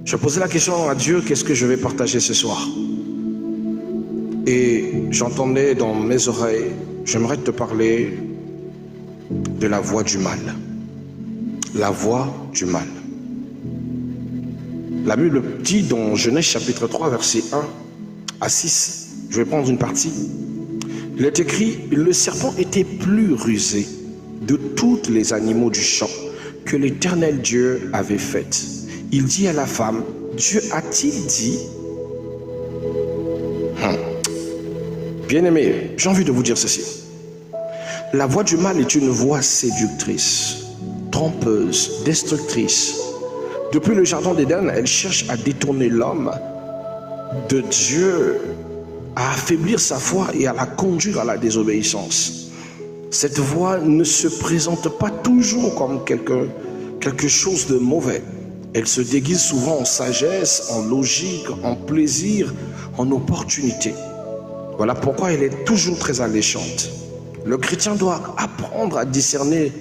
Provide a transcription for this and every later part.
Je posais la question à Dieu, qu'est-ce que je vais partager ce soir? Et j'entendais dans mes oreilles, j'aimerais te parler de la voix du mal. La voix du mal. La Bible dit dans Genèse chapitre 3, versets 1 à 6, je vais prendre une partie. Il est écrit, le serpent était plus rusé de tous les animaux du champ que l'Éternel Dieu avait fait. Il dit à la femme, Dieu a-t-il dit? Bien-aimés, j'ai envie de vous dire ceci. La voix du mal est une voix séductrice, trompeuse, destructrice. Depuis le jardin d'Éden, elle cherche à détourner l'homme de Dieu, à affaiblir sa foi et à la conduire à la désobéissance. Cette voix ne se présente pas toujours comme quelque chose de mauvais. Elle se déguise souvent en sagesse, en logique, en plaisir, en opportunité. Voilà pourquoi elle est toujours très alléchante. Le chrétien doit apprendre à discerner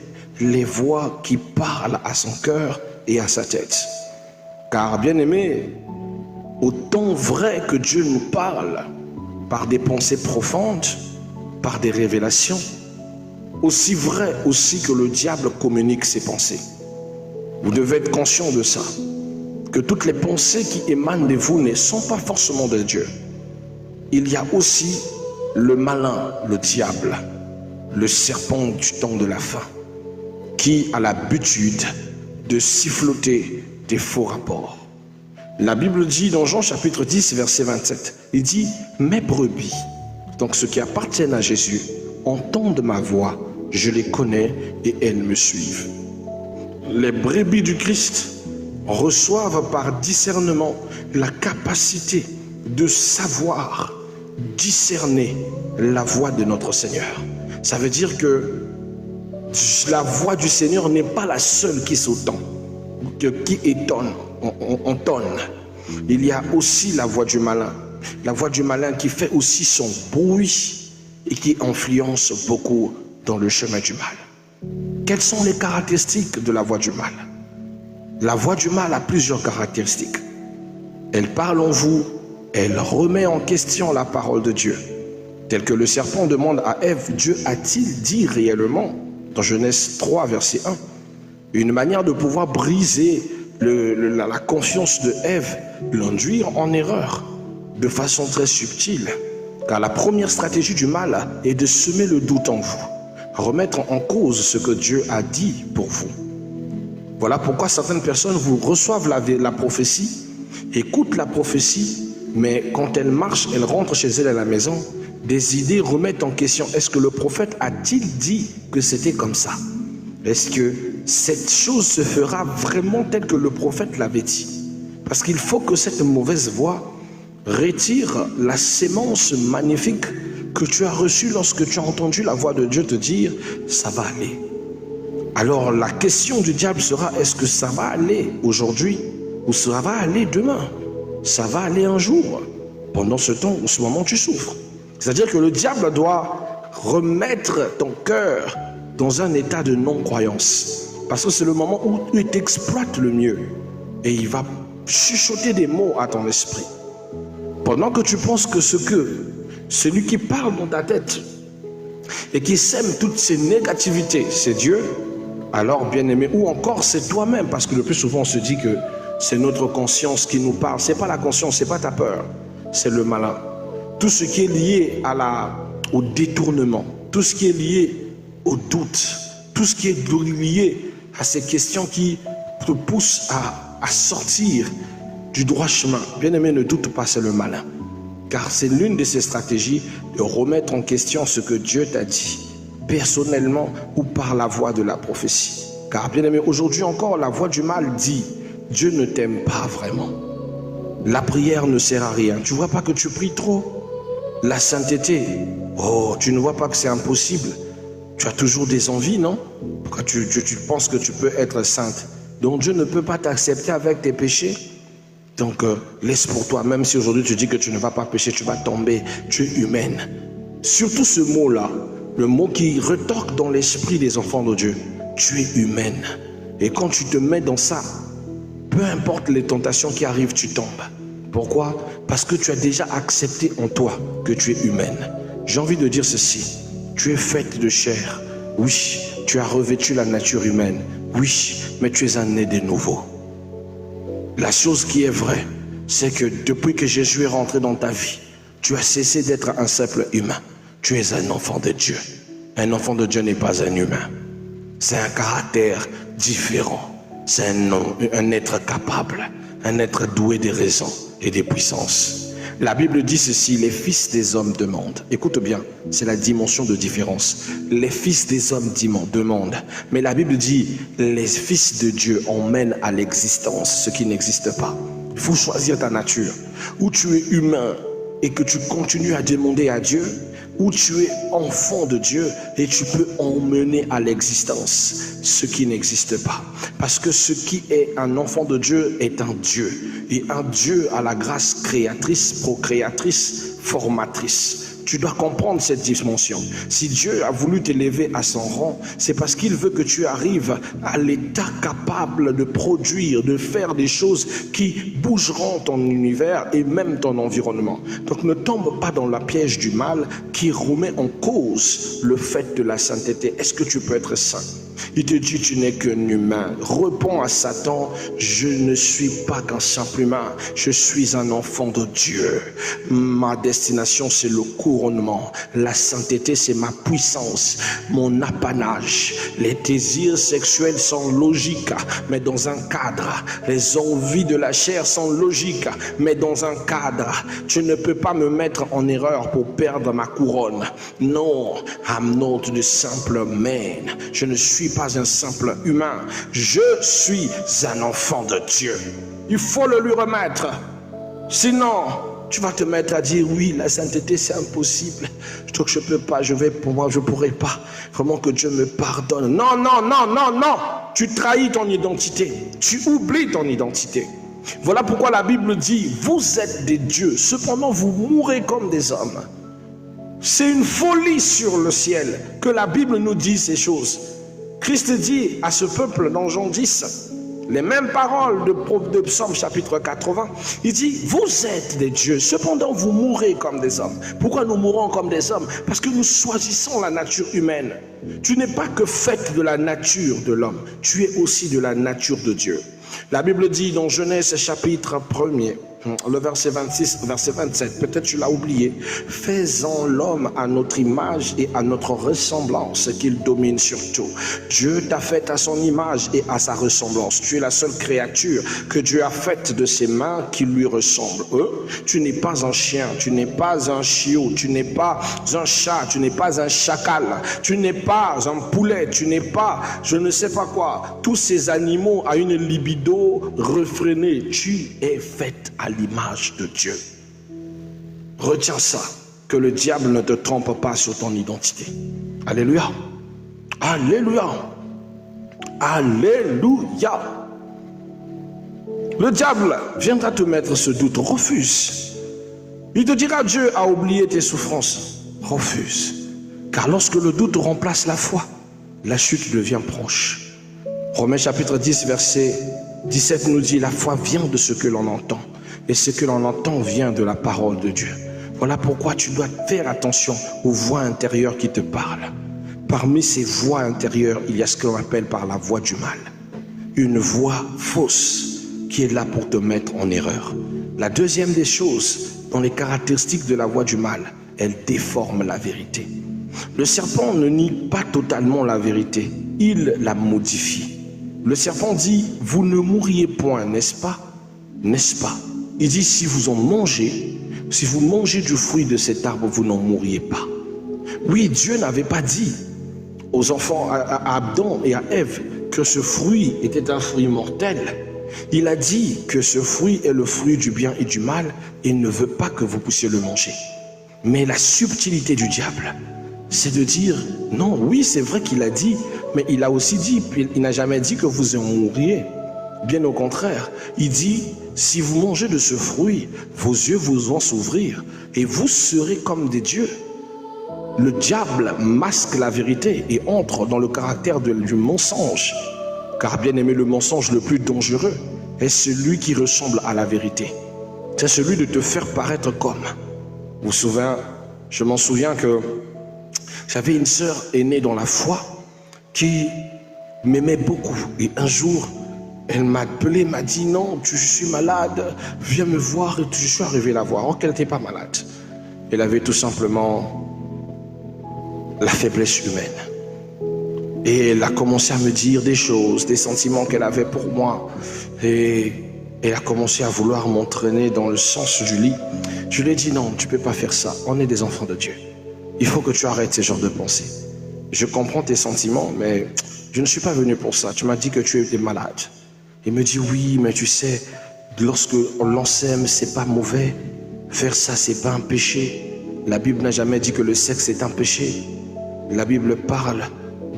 les voix qui parlent à son cœur et à sa tête. Car, bien aimé, autant vrai que Dieu nous parle par des pensées profondes, par des révélations, aussi vrai aussi que le diable communique ses pensées. Vous devez être conscient de ça, que toutes les pensées qui émanent de vous ne sont pas forcément de Dieu. Il y a aussi le malin, le diable, le serpent du temps de la fin, qui a l'habitude de siffloter des faux rapports. La Bible dit dans Jean chapitre 10, verset 27, il dit « Mes brebis, donc ceux qui appartiennent à Jésus, entendent ma voix, je les connais et elles me suivent. » Les brebis du Christ reçoivent par discernement la capacité de savoir discerner la voix de notre Seigneur. Ça veut dire que la voix du Seigneur n'est pas la seule qui s'entend, qui étonne, entonne. Il y a aussi la voix du malin. La voix du malin qui fait aussi son bruit et qui influence beaucoup dans le chemin du mal. Quelles sont les caractéristiques de la voix du mal? La voix du mal a plusieurs caractéristiques. Elle parle en vous, elle remet en question la parole de Dieu. Tel que le serpent demande à Ève, Dieu a-t-il dit réellement, dans Genèse 3, verset 1, une manière de pouvoir briser la confiance de Ève, l'induire en erreur, de façon très subtile. Car la première stratégie du mal est de semer le doute en vous, remettre en cause ce que Dieu a dit pour vous. Voilà pourquoi certaines personnes vous reçoivent la prophétie, écoutent la prophétie, mais quand elles marchent, elles rentrent chez elles à la maison, des idées remettent en question. Est-ce que le prophète a-t-il dit que c'était comme ça? Est-ce que cette chose se fera vraiment telle que le prophète l'avait dit? Parce qu'il faut que cette mauvaise voix retire la sémence magnifique que tu as reçue lorsque tu as entendu la voix de Dieu te dire « ça va aller ». Alors la question du diable sera, est-ce que ça va aller aujourd'hui ou ça va aller demain? Ça va aller un jour, pendant ce temps ou ce moment tu souffres. C'est-à-dire que le diable doit remettre ton cœur dans un état de non-croyance. Parce que c'est le moment où il t'exploite le mieux. Et il va chuchoter des mots à ton esprit. Pendant que tu penses que celui qui parle dans ta tête et qui sème toutes ces négativités, c'est Dieu, alors bien aimé, ou encore c'est toi-même, parce que le plus souvent on se dit que c'est notre conscience qui nous parle. C'est pas la conscience, c'est pas ta peur, c'est le malin. Tout ce qui est lié au détournement, tout ce qui est lié au doute, tout ce qui est lié à ces questions qui te poussent à sortir du droit chemin. Bien aimé, ne doute pas, c'est le malin. Car c'est l'une de ses stratégies de remettre en question ce que Dieu t'a dit, personnellement ou par la voix de la prophétie. Car bien aimé, aujourd'hui encore, la voix du mal dit, Dieu ne t'aime pas vraiment. La prière ne sert à rien. Tu ne vois pas que tu pries trop? La sainteté, oh, tu ne vois pas que c'est impossible? Tu as toujours des envies, non? Pourquoi tu penses que tu peux être sainte? Donc Dieu ne peut pas t'accepter avec tes péchés. Donc laisse pour toi, même si aujourd'hui tu dis que tu ne vas pas pécher, tu vas tomber, tu es humaine. Surtout ce mot-là, le mot qui retorque dans l'esprit des enfants de Dieu, tu es humaine. Et quand tu te mets dans ça, Peu importe les tentations qui arrivent, tu tombes. Pourquoi? Parce que tu as déjà accepté en toi que tu es humaine. J'ai envie de dire ceci. Tu es faite de chair. Oui, tu as revêtu la nature humaine. Oui, mais tu es un né de nouveau. La chose qui est vraie, c'est que depuis que Jésus est rentré dans ta vie, tu as cessé d'être un simple humain. Tu es un enfant de Dieu. Un enfant de Dieu n'est pas un humain. C'est un caractère différent. C'est un être capable, un être doué des raisons et des puissances. La Bible dit ceci, les fils des hommes demandent. Écoute bien, c'est la dimension de différence. Les fils des hommes demandent. Mais la Bible dit, les fils de Dieu emmènent à l'existence ce qui n'existe pas. Il faut choisir ta nature. Ou tu es humain et que tu continues à demander à Dieu, où tu es enfant de Dieu et tu peux emmener à l'existence ce qui n'existe pas. Parce que ce qui est un enfant de Dieu est un Dieu. Et un Dieu a la grâce créatrice, procréatrice, formatrice. Tu dois comprendre cette dimension. Si Dieu a voulu t'élever à son rang, c'est parce qu'il veut que tu arrives à l'état capable de produire, de faire des choses qui bougeront ton univers et même ton environnement. Donc ne tombe pas dans la piège du mal qui remet en cause le fait de la sainteté. Est-ce que tu peux être saint? Il te dit, tu n'es qu'un humain. Réponds à Satan, je ne suis pas qu'un simple humain. Je suis un enfant de Dieu. Ma destination, c'est le couronnement. La sainteté, c'est ma puissance, mon apanage. Les désirs sexuels sont logiques, mais dans un cadre. Les envies de la chair sont logiques, mais dans un cadre. Tu ne peux pas me mettre en erreur pour perdre ma couronne. Non, I'm not the simple man. Je ne suis pas un simple humain, je suis un enfant de Dieu. Il faut le lui remettre. Sinon, tu vas te mettre à dire oui, la sainteté c'est impossible. Donc je peux pas, je pourrai pas. Vraiment que Dieu me pardonne. Non, non, non, non, non. Tu trahis ton identité. Tu oublies ton identité. Voilà pourquoi la Bible dit, vous êtes des dieux, cependant vous mourrez comme des hommes. C'est une folie sur le ciel que la Bible nous dise ces choses. Christ dit à ce peuple dans Jean 10, les mêmes paroles de Psaume chapitre 80, il dit, vous êtes des dieux, cependant vous mourrez comme des hommes. Pourquoi nous mourons comme des hommes? Parce que nous choisissons la nature humaine. Tu n'es pas que faite de la nature de l'homme, tu es aussi de la nature de Dieu. La Bible dit dans Genèse chapitre 1er, le verset 26, verset 27, peut-être tu l'as oublié. Faisons l'homme à notre image et à notre ressemblance, qu'il domine sur tout. Dieu t'a fait à son image et à sa ressemblance. Tu es la seule créature que Dieu a faite de ses mains qui lui ressemble. Tu n'es pas un chien, tu n'es pas un chiot, tu n'es pas un chat, tu n'es pas un chacal, tu n'es pas un poulet, tu n'es pas je ne sais pas quoi. Tous ces animaux à une libido réfrénée. Tu es faite à l'image de Dieu. Retiens ça, que le diable ne te trompe pas sur ton identité. Alléluia. Alléluia. Alléluia. Le diable viendra te mettre ce doute. Refuse. Il te dira, Dieu a oublié tes souffrances. Refuse. Car lorsque le doute remplace la foi, la chute devient proche. Romains chapitre 10, verset 17 nous dit, la foi vient de ce que l'on entend. Et ce que l'on entend vient de la parole de Dieu. Voilà pourquoi tu dois faire attention aux voix intérieures qui te parlent. Parmi ces voix intérieures, il y a ce que l'on appelle par la voix du mal. Une voix fausse qui est là pour te mettre en erreur. La deuxième des choses, dans les caractéristiques de la voix du mal, elle déforme la vérité. Le serpent ne nie pas totalement la vérité, il la modifie. Le serpent dit, vous ne mourriez point, n'est-ce pas? N'est-ce pas? Il dit, si vous en mangez, si vous mangez du fruit de cet arbre, vous n'en mourriez pas. Oui, Dieu n'avait pas dit aux enfants, à Adam et à Ève, que ce fruit était un fruit mortel. Il a dit que ce fruit est le fruit du bien et du mal et ne veut pas que vous puissiez le manger. Mais la subtilité du diable, c'est de dire, non, oui, c'est vrai qu'il a dit, mais il a aussi dit, il n'a jamais dit que vous en mourriez. Bien au contraire, il dit, si vous mangez de ce fruit, vos yeux vous vont s'ouvrir et vous serez comme des dieux. Le diable masque la vérité et entre dans le caractère du mensonge. Car bien aimé, le mensonge le plus dangereux, est celui qui ressemble à la vérité. C'est celui de te faire paraître comme. Vous vous souvenez, je m'en souviens que j'avais une sœur aînée dans la foi qui m'aimait beaucoup. Et un jour, elle m'a appelé, m'a dit non, je suis malade, viens me voir. Et je suis arrivé la voir. Or qu'elle n'était pas malade. Elle avait tout simplement la faiblesse humaine. Et elle a commencé à me dire des choses, des sentiments qu'elle avait pour moi. Et elle a commencé à vouloir m'entraîner dans le sens du lit. Je lui ai dit non, tu ne peux pas faire ça. On est des enfants de Dieu. Il faut que tu arrêtes ce genre de pensée. Je comprends tes sentiments, mais je ne suis pas venu pour ça. Tu m'as dit que tu étais malade. Il me dit oui, mais tu sais, lorsque l'on s'aime, c'est pas mauvais. Faire ça, c'est pas un péché. La Bible n'a jamais dit que le sexe est un péché. La Bible parle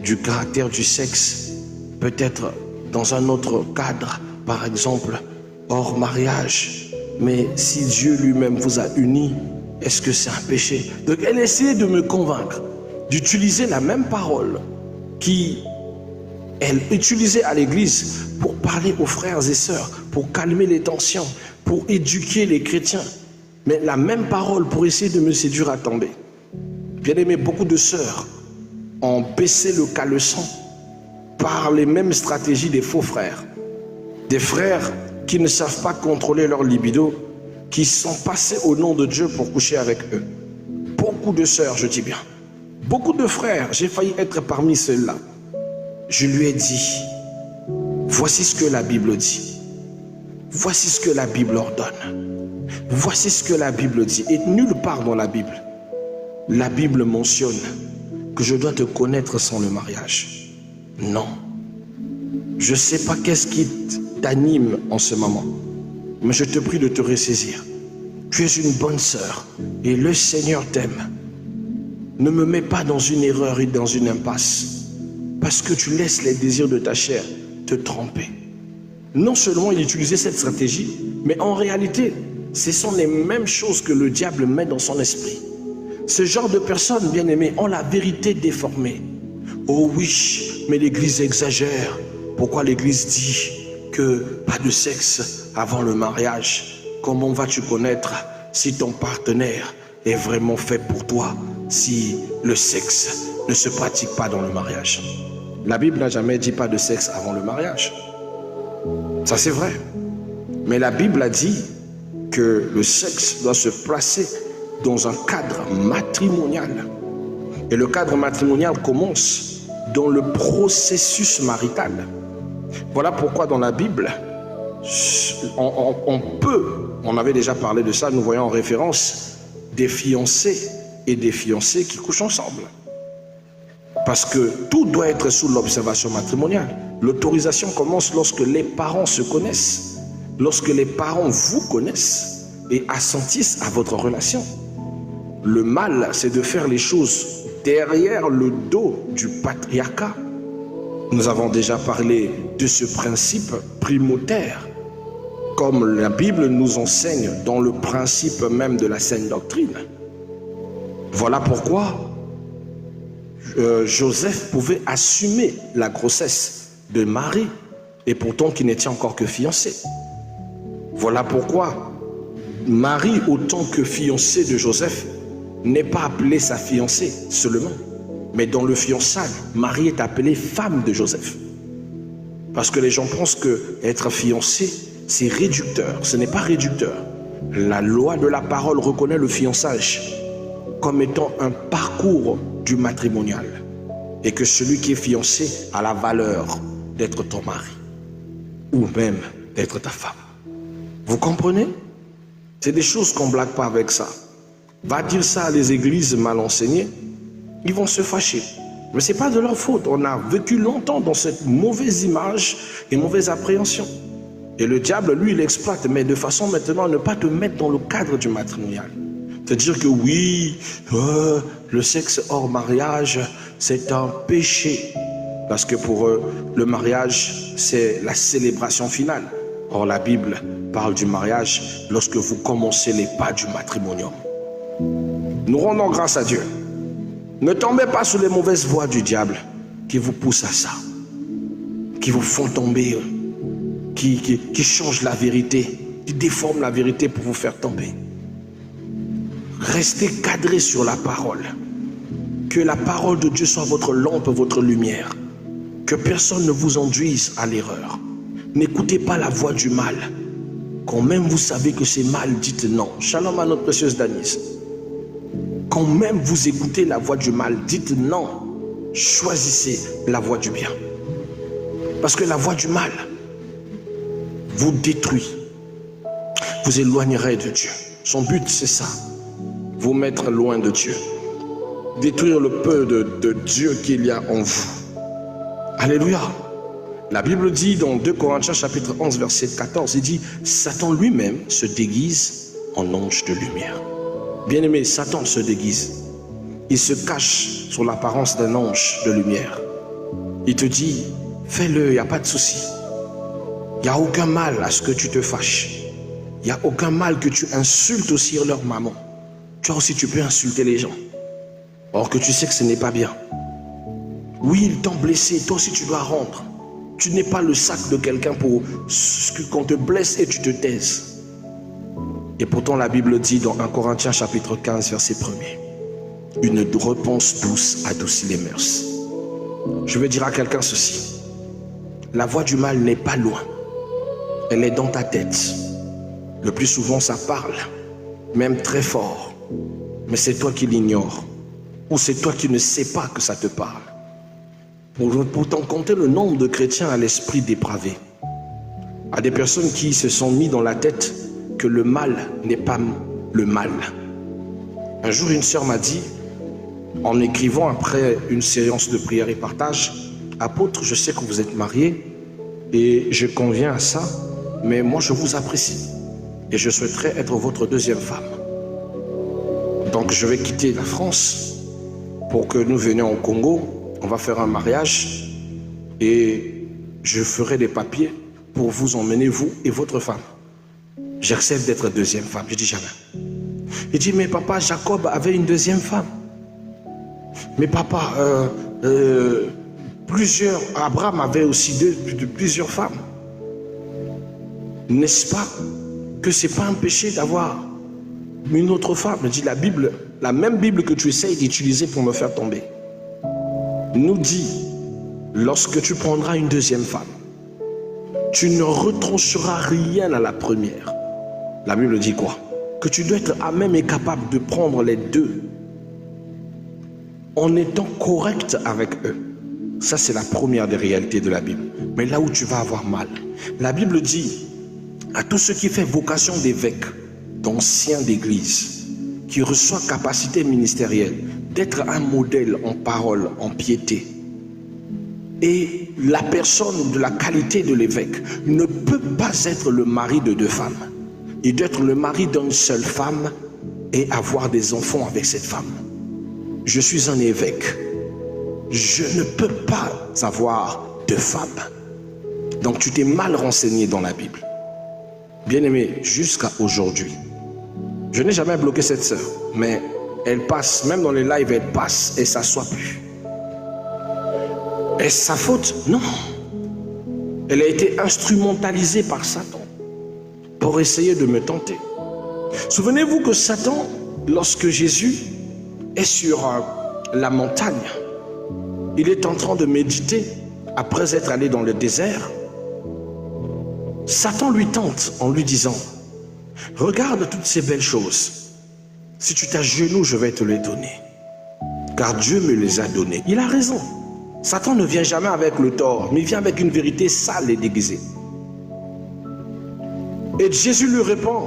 du caractère du sexe, peut-être dans un autre cadre, par exemple, hors mariage. Mais si Dieu lui-même vous a unis, est-ce que c'est un péché? Donc elle essayait de me convaincre d'utiliser la même parole qu'elle utilisait à l'église pour parler aux frères et sœurs, pour calmer les tensions, pour éduquer les chrétiens. Mais la même parole pour essayer de me séduire à tomber. Bien aimé, beaucoup de sœurs ont baissé le caleçon par les mêmes stratégies des faux frères. Des frères qui ne savent pas contrôler leur libido, qui sont passés au nom de Dieu pour coucher avec eux. Beaucoup de sœurs, je dis bien. Beaucoup de frères, j'ai failli être parmi ceux-là. Je lui ai dit, voici ce que la Bible dit. Voici ce que la Bible ordonne. Voici ce que la Bible dit. Et nulle part dans la Bible mentionne que je dois te connaître sans le mariage. Non. Je ne sais pas qu'est-ce qui t'anime en ce moment, mais je te prie de te ressaisir. Tu es une bonne sœur et le Seigneur t'aime. Ne me mets pas dans une erreur et dans une impasse, parce que tu laisses les désirs de ta chair te tromper. Non seulement il utilisait cette stratégie, mais en réalité, ce sont les mêmes choses que le diable met dans son esprit. Ce genre de personnes, bien aimées, ont la vérité déformée. Oh oui, mais l'Église exagère. Pourquoi l'Église dit que pas de sexe avant le mariage? Comment vas-tu connaître si ton partenaire est vraiment fait pour toi, si le sexe ne se pratique pas dans le mariage? La Bible n'a jamais dit pas de sexe avant le mariage. Ça c'est vrai. Mais la Bible a dit que le sexe doit se placer dans un cadre matrimonial. Et le cadre matrimonial commence dans le processus marital. Voilà pourquoi dans la Bible, on avait déjà parlé de ça, nous voyons en référence des fiancés et des fiancés qui couchent ensemble. Parce que tout doit être sous l'observation matrimoniale. L'autorisation commence lorsque les parents se connaissent, lorsque les parents vous connaissent et assentissent à votre relation. Le mal, c'est de faire les choses derrière le dos du patriarcat. Nous avons déjà parlé de ce principe primordial, comme la Bible nous enseigne dans le principe même de la saine doctrine. Voilà pourquoi Joseph pouvait assumer la grossesse de Marie, et pourtant qui n'était encore que fiancée. Voilà pourquoi Marie, autant que fiancée de Joseph, n'est pas appelée sa fiancée seulement, mais dans le fiançailles, Marie est appelée femme de Joseph. Parce que les gens pensent que être fiancé, c'est réducteur. Ce n'est pas réducteur. La loi de la parole reconnaît le fiançage comme étant un parcours du matrimonial, et que celui qui est fiancé a la valeur d'être ton mari, ou même d'être ta femme. Vous comprenez? C'est des choses qu'on ne blague pas avec ça. Va dire ça à les églises mal enseignées, ils vont se fâcher. Mais ce n'est pas de leur faute. On a vécu longtemps dans cette mauvaise image et mauvaise appréhension. Et le diable, lui, il exploite, mais de façon maintenant à ne pas te mettre dans le cadre du matrimonial. Te dire que oui, le sexe hors mariage, c'est un péché. Parce que pour eux, le mariage, c'est la célébration finale. Or, la Bible parle du mariage lorsque vous commencez les pas du matrimonium. Nous rendons grâce à Dieu. Ne tombez pas sous les mauvaises voies du diable qui vous poussent à ça, qui vous font tomber qui change la vérité, qui déforme la vérité pour vous faire tomber. Restez cadrés sur la parole. Que la parole de Dieu soit votre lampe, votre lumière. Que personne ne vous induise à l'erreur. N'écoutez pas la voix du mal. Quand même vous savez que c'est mal, dites non. Shalom à notre précieuse Denise. Quand même vous écoutez la voix du mal, dites non. Choisissez la voix du bien. Parce que la voix du mal vous détruit. Vous éloignerez de Dieu. Son but, c'est ça. Vous mettre loin de Dieu. Détruire le peu de Dieu qu'il y a en vous. Alléluia. La Bible dit dans 2 Corinthiens chapitre 11 verset 14, il dit Satan lui-même se déguise en ange de lumière. Bien-aimé, Satan se déguise. Il se cache sous l'apparence d'un ange de lumière. Il te dit, fais-le, il n'y a pas de souci. Il n'y a aucun mal à ce que tu te fâches. Il n'y a aucun mal que tu insultes aussi leur maman. Toi aussi tu peux insulter les gens. Or que tu sais que ce n'est pas bien. Oui, ils t'ont blessé, toi aussi tu dois rendre. Tu n'es pas le sac de quelqu'un pour qu'on te blesse et tu te taises. Et pourtant la Bible dit dans 1 Corinthiens chapitre 15 verset 1er, une réponse douce adoucit les mœurs. Je veux dire à quelqu'un ceci, la voix du mal n'est pas loin, elle est dans ta tête. Le plus souvent ça parle, même très fort, mais c'est toi qui l'ignores, ou c'est toi qui ne sais pas que ça te parle. Pourtant, comptez le nombre de chrétiens à l'esprit dépravé, à des personnes qui se sont mis dans la tête que le mal n'est pas le mal. Un jour, une sœur m'a dit, en écrivant après une séance de prière et partage, apôtre, je sais que vous êtes marié et je conviens à ça, mais moi je vous apprécie et je souhaiterais être votre deuxième femme. Donc je vais quitter la France pour que nous venions au Congo. On va faire un mariage et je ferai des papiers pour vous emmener, vous et votre femme. J'accepte d'être deuxième femme. Je dis jamais. Il dit, mais papa, Jacob avait une deuxième femme. Mais papa, Abraham avait aussi plusieurs femmes. N'est-ce pas que ce n'est pas un péché d'avoir une autre femme? Il dit, la Bible, la même Bible que tu essayes d'utiliser pour me faire tomber, nous dit, lorsque tu prendras une deuxième femme, tu ne retrancheras rien à la première. La Bible dit quoi? Que tu dois être à même et capable de prendre les deux en étant correct avec eux. Ça, c'est la première des réalités de la Bible. Mais là où tu vas avoir mal, la Bible dit à tous ceux qui font vocation d'évêque, d'anciens d'église, qui reçoit capacité ministérielle, d'être un modèle en parole, en piété. Et la personne de la qualité de l'évêque ne peut pas être le mari de deux femmes. Il doit être le mari d'une seule femme et avoir des enfants avec cette femme. Je suis un évêque. Je ne peux pas avoir deux femmes. Donc tu t'es mal renseigné dans la Bible. Bien-aimé, jusqu'à aujourd'hui, je n'ai jamais bloqué cette sœur, mais elle passe, même dans les lives, elle passe et s'assoit plus. Est-ce sa faute? Non. Elle a été instrumentalisée par Satan pour essayer de me tenter. Souvenez-vous que Satan, lorsque Jésus est sur la montagne, il est en train de méditer après être allé dans le désert. Satan lui tente en lui disant, regarde toutes ces belles choses. Si tu t'agenouilles, je vais te les donner. Car Dieu me les a données. Il a raison. Satan ne vient jamais avec le tort, mais il vient avec une vérité sale et déguisée. Et Jésus lui répond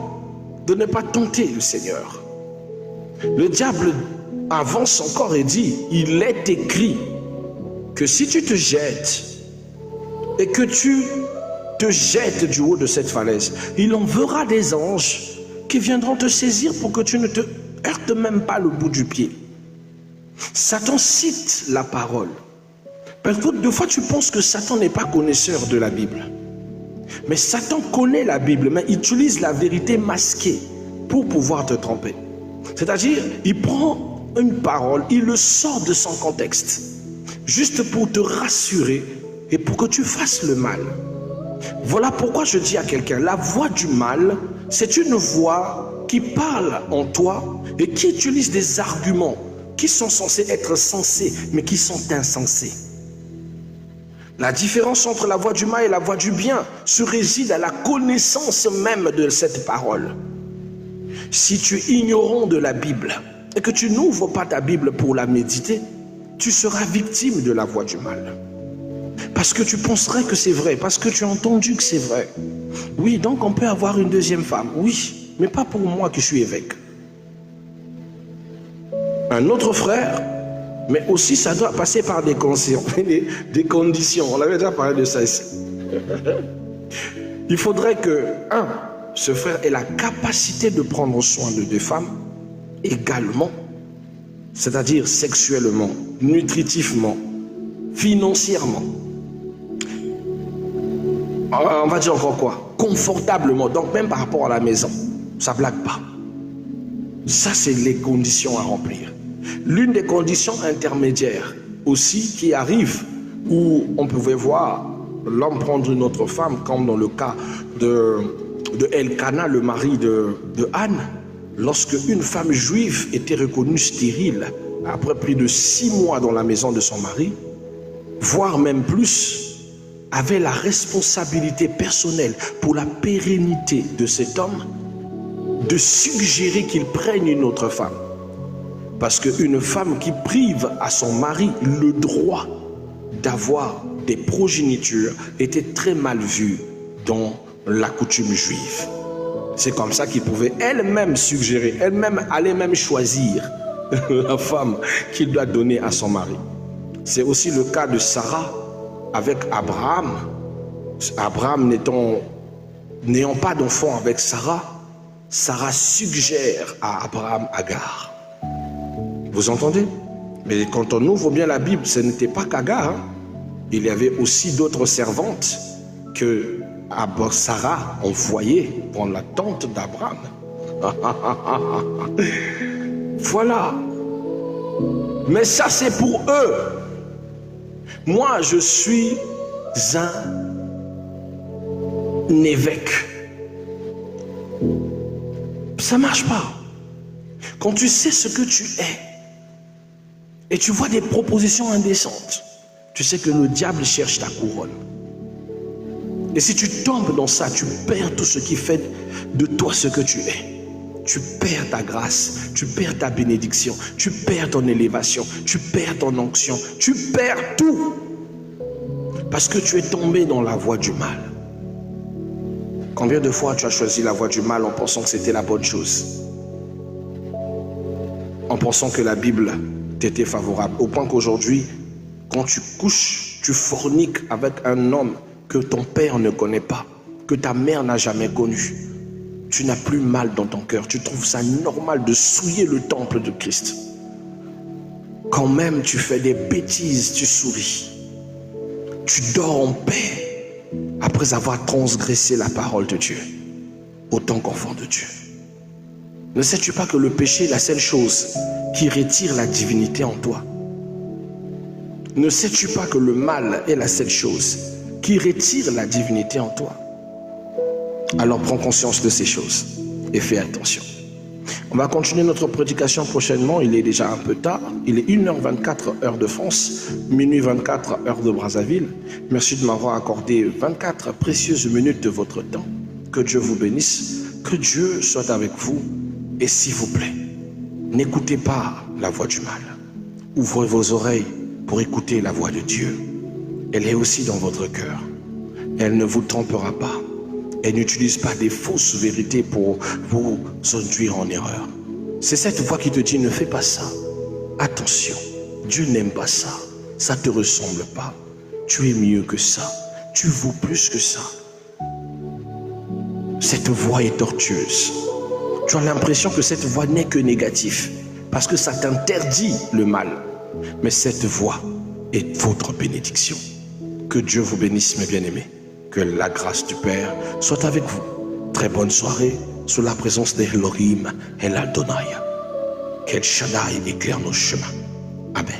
de ne pas tenter le Seigneur. Le diable avance encore et dit, il est écrit que si tu te jettes et que tu te jettes du haut de cette falaise, il enverra des anges qui viendront te saisir pour que tu ne te heurtes même pas le bout du pied. Satan cite la parole. Parce que des fois tu penses que Satan n'est pas connaisseur de la Bible. Mais Satan connaît la Bible, mais il utilise la vérité masquée pour pouvoir te tromper. C'est-à-dire, il prend une parole, il le sort de son contexte, juste pour te rassurer et pour que tu fasses le mal. Voilà pourquoi je dis à quelqu'un, la voix du mal, c'est une voix qui parle en toi et qui utilise des arguments qui sont censés être sensés, mais qui sont insensés. La différence entre la voix du mal et la voix du bien se réside à la connaissance même de cette parole. Si tu ignores de la Bible et que tu n'ouvres pas ta Bible pour la méditer, tu seras victime de la voix du mal. Parce que tu penserais que c'est vrai, parce que tu as entendu que c'est vrai. Oui, donc on peut avoir une deuxième femme, oui, mais pas pour moi qui suis évêque. Un autre frère, mais aussi ça doit passer par des conditions. On avait déjà parlé de ça ici. Il faudrait que, ce frère ait la capacité de prendre soin de deux femmes également, c'est-à-dire sexuellement, nutritivement, financièrement. On va dire encore quoi? Confortablement, donc même par rapport à la maison. Ça blague pas. Ça, c'est les conditions à remplir. L'une des conditions intermédiaires aussi qui arrive, où on pouvait voir l'homme prendre une autre femme, comme dans le cas de Elkana, le mari de Anne, lorsque une femme juive était reconnue stérile après plus de 6 mois dans la maison de son mari, voire même plus, avait la responsabilité personnelle pour la pérennité de cet homme de suggérer qu'il prenne une autre femme. Parce qu'une femme qui prive à son mari le droit d'avoir des progénitures était très mal vue dans la coutume juive. C'est comme ça qu'il pouvait elle-même suggérer, elle-même allait même choisir la femme qu'il doit donner à son mari. C'est aussi le cas de Sarah avec Abraham. Abraham n'ayant pas d'enfant avec Sarah, Sarah suggère à Abraham Agar. Vous entendez? Mais quand on ouvre bien la Bible, ce n'était pas qu'Agar. Hein? Il y avait aussi d'autres servantes que Sarah envoyait prendre la tente d'Abraham. Voilà. Mais ça, c'est pour eux. Moi, je suis un évêque. Ça ne marche pas. Quand tu sais ce que tu es et tu vois des propositions indécentes, tu sais que le diable cherche ta couronne. Et si tu tombes dans ça, tu perds tout ce qui fait de toi ce que tu es. Tu perds ta grâce, tu perds ta bénédiction, tu perds ton élévation, tu perds ton onction, tu perds tout. Parce que tu es tombé dans la voie du mal. Combien de fois tu as choisi la voie du mal en pensant que c'était la bonne chose? En pensant que la Bible t'était favorable. Au point qu'aujourd'hui, quand tu couches, tu forniques avec un homme que ton père ne connaît pas, que ta mère n'a jamais connu. Tu n'as plus mal dans ton cœur. Tu trouves ça normal de souiller le temple de Christ. Quand même tu fais des bêtises, tu souris. Tu dors en paix après avoir transgressé la parole de Dieu, autant qu'enfant de Dieu. Ne sais-tu pas que le péché est la seule chose qui retire la divinité en toi? Ne sais-tu pas que le mal est la seule chose qui retire la divinité en toi? Alors prends conscience de ces choses et fais attention. On va continuer notre prédication prochainement. Il est déjà un peu tard. Il est 1h24 heure de France, minuit 24 heure de Brazzaville. Merci de m'avoir accordé 24 précieuses minutes de votre temps. Que Dieu vous bénisse. Que Dieu soit avec vous. Et s'il vous plaît, n'écoutez pas la voix du mal. Ouvrez vos oreilles pour écouter la voix de Dieu. Elle est aussi dans votre cœur. Elle ne vous trompera pas. Elle n'utilise pas des fausses vérités pour vous induire en erreur. C'est cette voix qui te dit ne fais pas ça. Attention, Dieu n'aime pas ça. Ça ne te ressemble pas. Tu es mieux que ça. Tu vaux plus que ça. Cette voix est tortueuse. Tu as l'impression que cette voix n'est que négative parce que ça t'interdit le mal. Mais cette voix est votre bénédiction. Que Dieu vous bénisse, mes bien-aimés. Que la grâce du Père soit avec vous. Très bonne soirée sous la présence d'Elohim et l'Adonai. Qu'El Shaddai éclaire nos chemins. Amen.